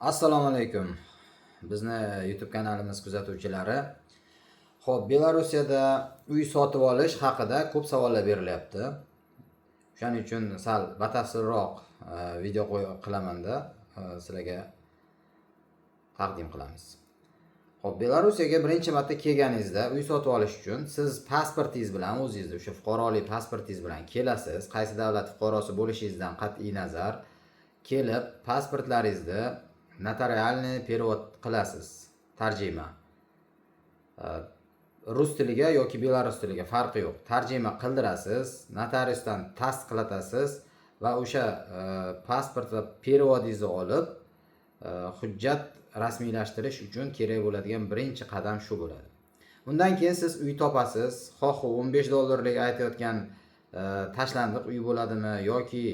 Assalomu alaykum. Bizni YouTube kanalimiz kuzatuvchilari. Xo'p, Belarusiyada uy sotib olish haqida ko'p savollar berilyapti. Shuning uchun sal batafsilroq video qilamanda sizlarga taqdim qilamiz. Xo'p, Belarusiyga birinchi marta kelganingizda uy sotib olish uchun siz pasportingiz bilan o'zingizni o'sha fuqarolik pasportingiz bilan kelasiz. Qaysi davlat fuqarosi bo'lishingizdan qat'iy nazar kelib, pasportlaringizni notarialniy perevod qilasiz, tarjima. Rus tiliga yoki belarus tiliga farqi yo'q. Tarjima qildirasiz, notariusdan tasdiqlatasiz va o'sha pasport va perevodingizni olib, hujjat rasmiylashtirish uchun kerak bo'ladigan birinchi qadam shu bo'ladi. Undan keyin siz uy topasiz. Xoh $15 aytayotgan tashlandiq uy bo'ladimi yoki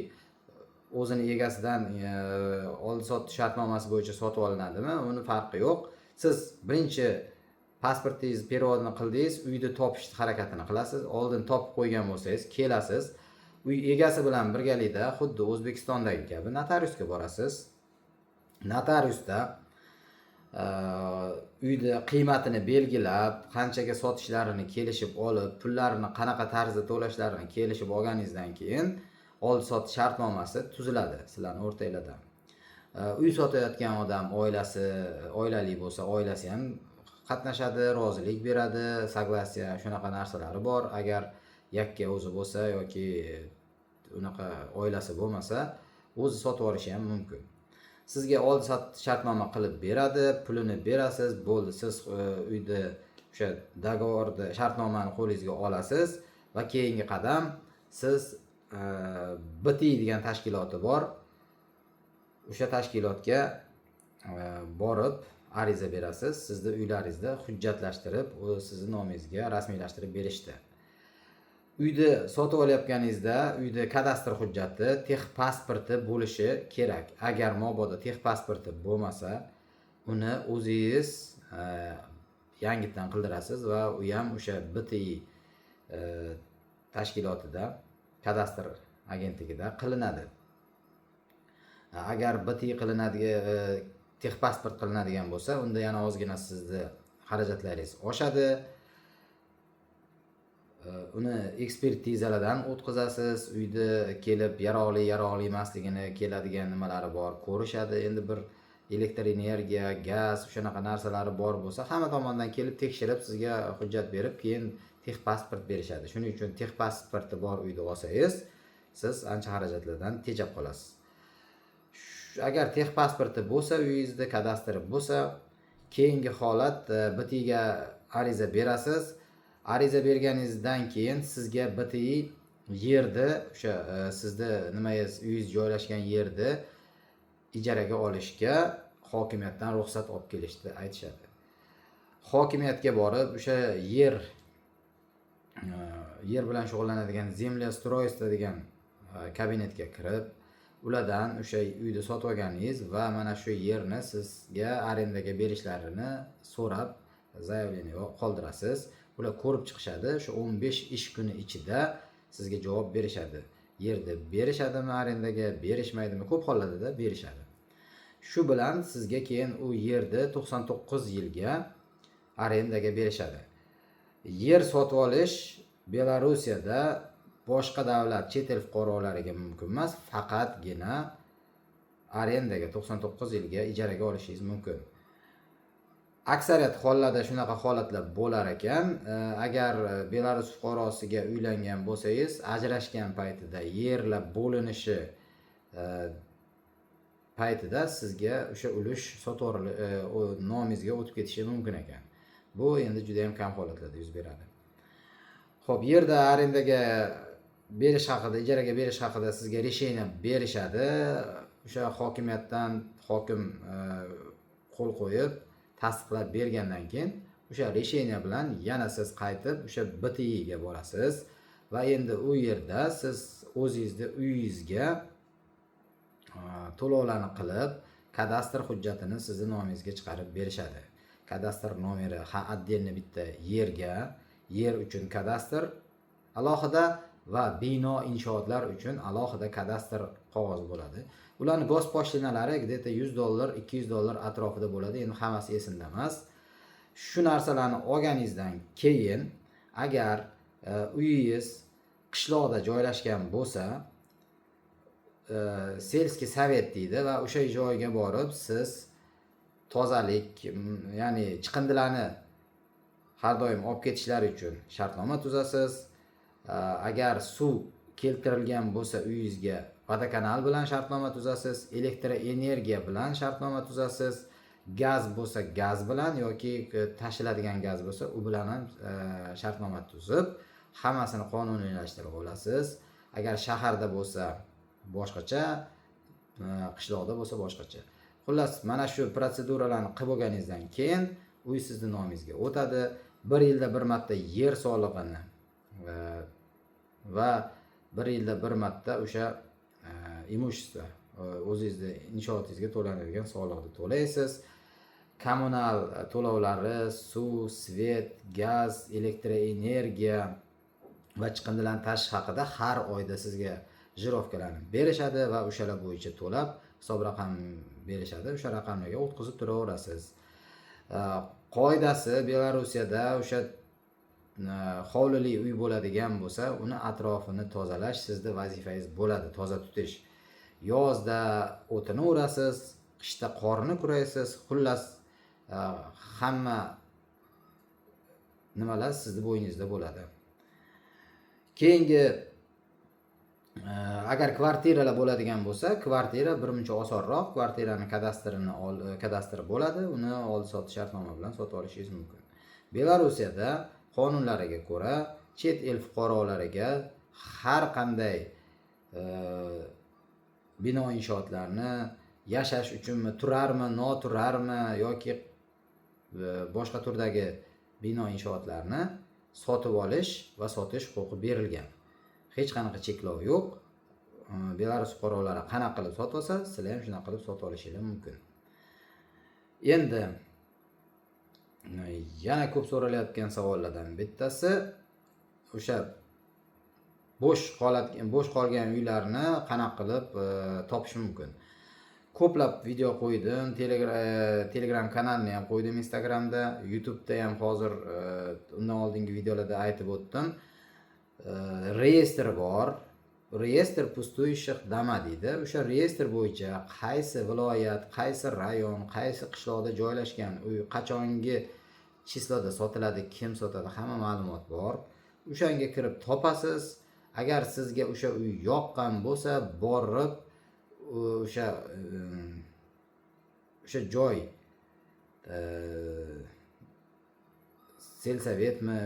o'zini egasidan oldi-sotdi shartnomasi bo'yicha sotib olinadimi, uni farqi yo'q. Siz birinchi pasportingiz perevodini qildingiz, uyni topish harakatini qilasiz. Oldin topib qo'ygan bo'lsangiz, kelasiz. Uy egasi bilan birgalikda xuddi O'zbekistondagi kabi notariusga borasiz. Notariusda uyni qiymatini belgilab, qanchaga sotishlarini kelishib olib, pullarini qanaqa tarzda to'lashlarini kelishib olganingizdan keyin oldi-sotdi shartnomasi tuziladi sizlarning o'rtanglarda. Uy sotayotgan odam oilali bo'lsa, oilasi ham qatnashadi, rozilik beradi, soglasiya shunaqa narsalari bor. Agar yakka o'zi bo'lsa yoki unaqa oilasi bo'lmasa, o'zi sotib olishi ham mumkin. Sizga oldi-sotdi shartnoma qilib beradi, pulini berasiz, bo'ldi. Siz uyni o'sha dogovorni, shartnomani qo'lingizga olasiz va keyingi qadam siz BTI degan tashkiloti bor. O'sha tashkilotga borib ariza berasiz. Sizni uylaringizni hujjatlashtirib, u sizning nomingizga rasmiylashtirib berishdi. Uyni sotib olayotganingizda uyni kadastr hujjati, texpasporti bo'lishi kerak. Agar mabodo texpasporti bo'lmasa, uni o'zingiz yangitdan qildirasiz va u ham o'sha BTI tashkilotida, kadastr agentligida qilinadi. Agar BTI qilinadigan, texpasport qilinadigan bo'lsa, unda yana ozgina sizni xarajatlaringiz oshadi. Uni ekspertizalardan o'tkazasiz, uyda kelib yaroqli emasligini, keladigan nimalari bor, ko'rishadi. Endi bir elektr energiya, gaz, shunaqa narsalari bor bo'lsa, hamma tomondan kelib tekshirib, sizga hujjat berib, keyin texpasport berishadi. Shuning uchun texpasporti bor uyda olsangiz, siz ancha xarajatlardan tejab qolasiz. Agar texpasporti bo'lsa, uyingizda kadastri bo'lsa, keyingi holat BTIga ariza berasiz. Ariza berganingizdan keyin sizga BTI yerni, o'sha sizni uyingiz joylashgan yerni ijaraga olishga hokimiyatdan ruxsat olib kelishni aytishadi. Hokimiyatga borib, o'sha yer bilan shug'ullanadigan Zemlestroystvo degan kabinetga kirib, ulardan o'sha uyni sotib olganingiz va mana shu yerni sizga arendaga berishlarini so'rab, zaявление qoldirasiz. Ular ko'rib chiqishadi. Shu 15 ish kuni ichida sizga javob berishadi. Yerni berishadimi arendaga, berishmaydimi? Ko'p hollarda berishadi. Shu bilan sizga keyin u yerni 99 yilga arendaga berishadi. Yer sotib olish Belarusiyada boshqa davlat chet el fuqarolariga mumkin emas, faqatgina arendaga 99 yilga ijaraga olishingiz mumkin. Aksariyat hollarda shunaqa holatlar bo'lar ekan. Agar Belarus fuqarosiga uylangan bo'lsangiz, ajrashgan paytida yerlar bo'linishi paytida sizga o'sha ulush nomingizga o'tib ketishi mumkin ekan. Bu endi juda ham kam holatlarda yuz beradi. Xo'p, yerda arendaga berish haqida, ijaraga berish haqida sizga решение berishadi. O'sha hokimiyatdan hokim qo'l qo'yib tasdiqlab bergandan keyin o'sha решение bilan yana siz qaytib o'sha BTIga borasiz va endi u yerda siz o'zingizni uyingizga to'lovlarni qilib, kadastr hujjatini sizning nomingizga chiqarib berishadi. Kadastr nomeri отдельно bitta yer uchun kadastr alohida va bino inshootlar uchun alohida kadastr qog'ozi bo'ladi. Ularni gos poshlinalari где-то $100, $200 atrofida bo'ladi. Endi hammasi esimda emas. Shu narsalarni olganingizdan keyin agar uyingiz qishloqda joylashgan bo'lsa, selskiy sovet deydi va o'sha joyga borib siz tozalik, ya'ni chiqindilarni har doim olib ketishlari uchun shartnoma tuzasiz. Agar suv keltirilgan bo'lsa uyingizga vodokanal bilan shartnoma tuzasiz, elektr energiya bilan shartnoma tuzasiz, gaz bo'lsa gaz bilan yoki tashiladigan gaz bo'lsa u bilan ham shartnoma tuzib hammasini qonuniylashtirib olasiz. Agar shaharda bo'lsa boshqacha, qishloqda bo'lsa boshqacha. Xullas, mana shu protseduralarni qilib bo'lganingizdan keyin uy sizning nomingizga o'tadi. 1 yilda bir marta yer solig'ini va 1 yilda bir marta o'sha imущество, o'zingizning inshootingizga to'lanadigan soliqni to'laysiz. Kommunal to'lovlari, suv, svet, gaz, elektr energiya va chiqindilarni tashish haqida har oyda sizga jirovkalarni berishadi va o'shalar bo'yicha to'lab hisob raqam berishadi. O'sha raqamlarga o'tkazib turaverasiz. Qoidasi Belarusiyada o'sha hovlili uy bo'ladigan bo'lsa, uni atrofini tozalash sizning vazifangiz bo'ladi, toza tutish. Yozda o'tini o'rasiz, qishda qorni kuraysiz. Xullas, hamma nimalar sizning bo'yningizda bo'ladi. Keyingi agar kvartiralar bo'ladigan bo'lsa, kvartira birmuncha osonroq. Kvartiraning kadastri bo'ladi, uni oldi-sotdi shartnoma bilan sotib olishingiz mumkin. Belarusiyada qonunlariga ko'ra chet el fuqarolariga har qanday bino inshootlarni yashash uchunmi, turarmi, noturarmi yoki boshqa turdagi bino inshootlarni sotib olish va sotish huquqi berilgan. Hech qanaqa cheklov yo'q. Belarus fuqarolari qanaqa qilib sotib olsa, sizlar ham shunaqa qilib sotib olishingiz mumkin. Endi yana ko'p so'ralayotgan savollardan bittasi o'sha bo'sh qolgan uylarni qanaqa qilib topish mumkin. Ko'plab video qo'ydim, Telegram kanalni ham qo'ydim, Instagramda, YouTube'da ham hozir undan oldingi videolarda aytib o'tdim. Reyestr bor. Reyestr пустующих дома deydi. O'sha reyestr bo'yicha qaysi viloyat, qaysi rayon, qaysi qishloqda joylashgan uy qachongi chisloda sotiladi, kim sotadi, hamma ma'lumot bor. O'shanga kirib topasiz. Agar sizga o'sha uy yoqqan bo'lsa, borib o'sha joy selsovetmi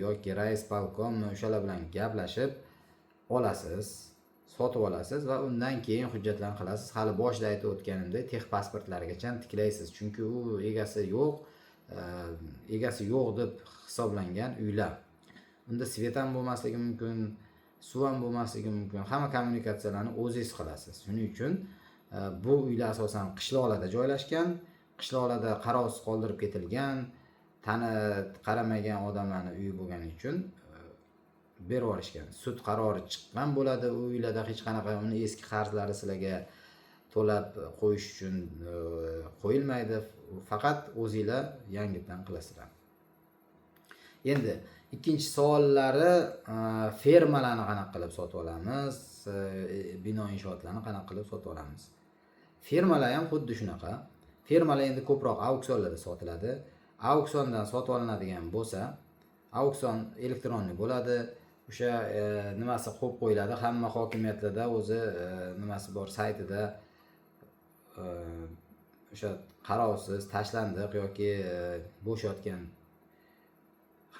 yoki rais palkommi o'shalar bilan gaplashib olasiz, sotib olasiz va undan keyin hujjatlarni qilasiz. Hali boshida aytib o'tganimdek, texpasportlargacha tiklaysiz, chunki u egasi yo'q deb hisoblangan uylar. Unda svet ham bo'lmasligi mumkin, suv ham bo'lmasligi mumkin. Hamma kommunikatsiyalarni o'zingiz qilasiz. Shuning uchun bu uylar asosan qishloqlarda joylashgan, qishloqlarda qarovsiz qoldirib ketilgan, qaramagan odamlarning uyi bo'lgani uchun berib yuborishgan. Sud qarori chiqqan bo'ladi, u uylarda hech qanaqa uni eski qarzlari sizlarga to'lab qo'yish uchun qo'yilmaydi. Faqat o'zingizlar yangitdan qilasizlar. Endi ikkinchi savollari, fermalarni qanaqa qilib sotib olamiz, bino inshootlarni qanaqa qilib sotib olamiz. Fermalar ham xuddi shunaqa. Fermalar endi ko'proq auksionlarda sotiladi. Auksiondan sotib olinadigan bo'lsa, auksion elektronniy bo'ladi. O'sha nimasi qo'yib qo'yiladi. Hamma hokimiyatlarda o'zi nimasi bor, saytida o'sha qarovsiz, tashlandiq yoki bo'sh yotgan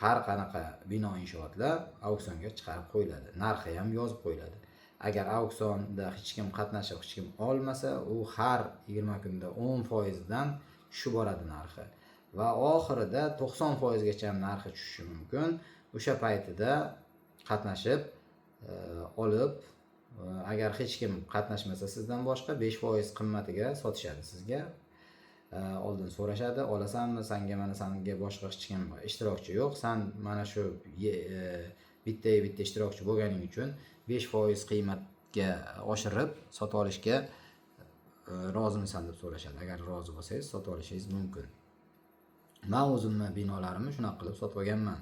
har qanaqa bino inshootlar auksionga chiqarib qo'yiladi. Narxi ham yozib qo'yiladi. Agar auksionda hech kim qatnashib, hech kim olmasa, u har 20 kunda 10% dan tushib boradi narxi. Va oxirida 90% gacha narxi tushishi mumkin. O'sha paytida qatnashib olib, agar hech kim qatnashmasa sizdan boshqa 5% qimmatiga sotishadi sizga. Oldin so'rashadi, olasanmi, sanga boshqa hech kim ishtirokchi yo'q, sen mana shu bitta ishtirokchi bo'lganing uchun 5% qiymatga oshirib sotib olishga rozimisan deb so'rashadi. Agar rozi bo'lsangiz sotib olishingiz mumkin. Men o'zimni binolarimni shunaqa qilib sotib olganman.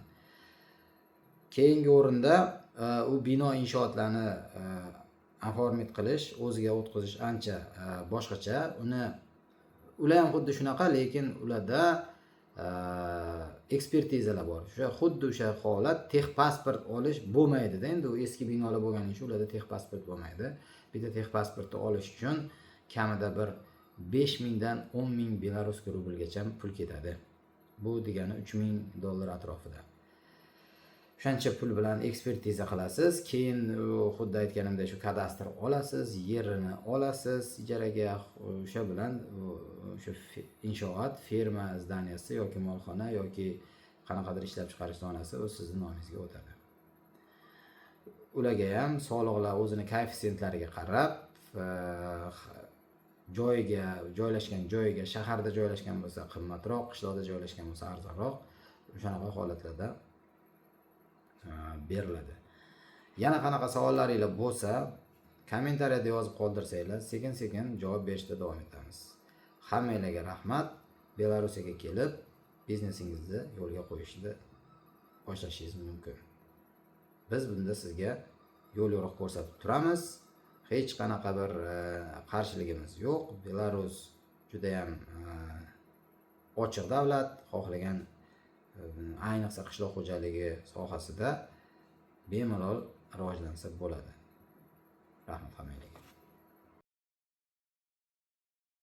Keyingi o'rinda u bino inshootlarni oformit qilish, o'ziga o'tkazish ancha boshqacha. Ular ham xuddi shunaqa, lekin ularda ekspertizalar bor. Xuddi o'sha holat texpasport olish bo'lmaydi-da. Endi u eski binolar bo'lgani uchun ularda texpasport bo'lmaydi. Bitta texpasportni olish uchun kamida bir 5000 dan 10000 Belarus rublgacha pul ketadi. Bu degani $3000 atrofida. O'shancha pul bilan ekspertiza qilasiz, keyin xuddi aytganimdek shu kadastr olasiz, yerini olasiz ijaraga, o'sha bilan o'sha inshoot, ferma zdaniyasi yoki molxona yoki qanaqadir ishlab chiqarish zonasi o'z sizning nomingizga o'tadi. Ularga ham soliqlar o'zini koeffitsientlariga qarab, joyiga joylashgan joyiga, shaharda joylashgan bo'lsa qimmatroq, qishloqda joylashgan bo'lsa arzonroq, o'shanaqa holatlarda beriladi. Yana qanaqa savollaringiz bo'lsa, kommentariyada yozib qoldirsanglar, sekin-sekin javob berishda davom etamiz. Hammangizga rahmat. Belarusga kelib, biznesingizni yo'lga qo'yishni boshlashingiz mumkin. Biz bunda sizga yo'l yo'riq ko'rsatib turamiz. Hech qanaqa bir qarshiligimiz yo'q. Belarus juda ham ochiq davlat, xohlagan ayniqsa qishloq xo'jaligi sohasida bemalol rivojlansa bo'ladi. Rahmat hammangizga.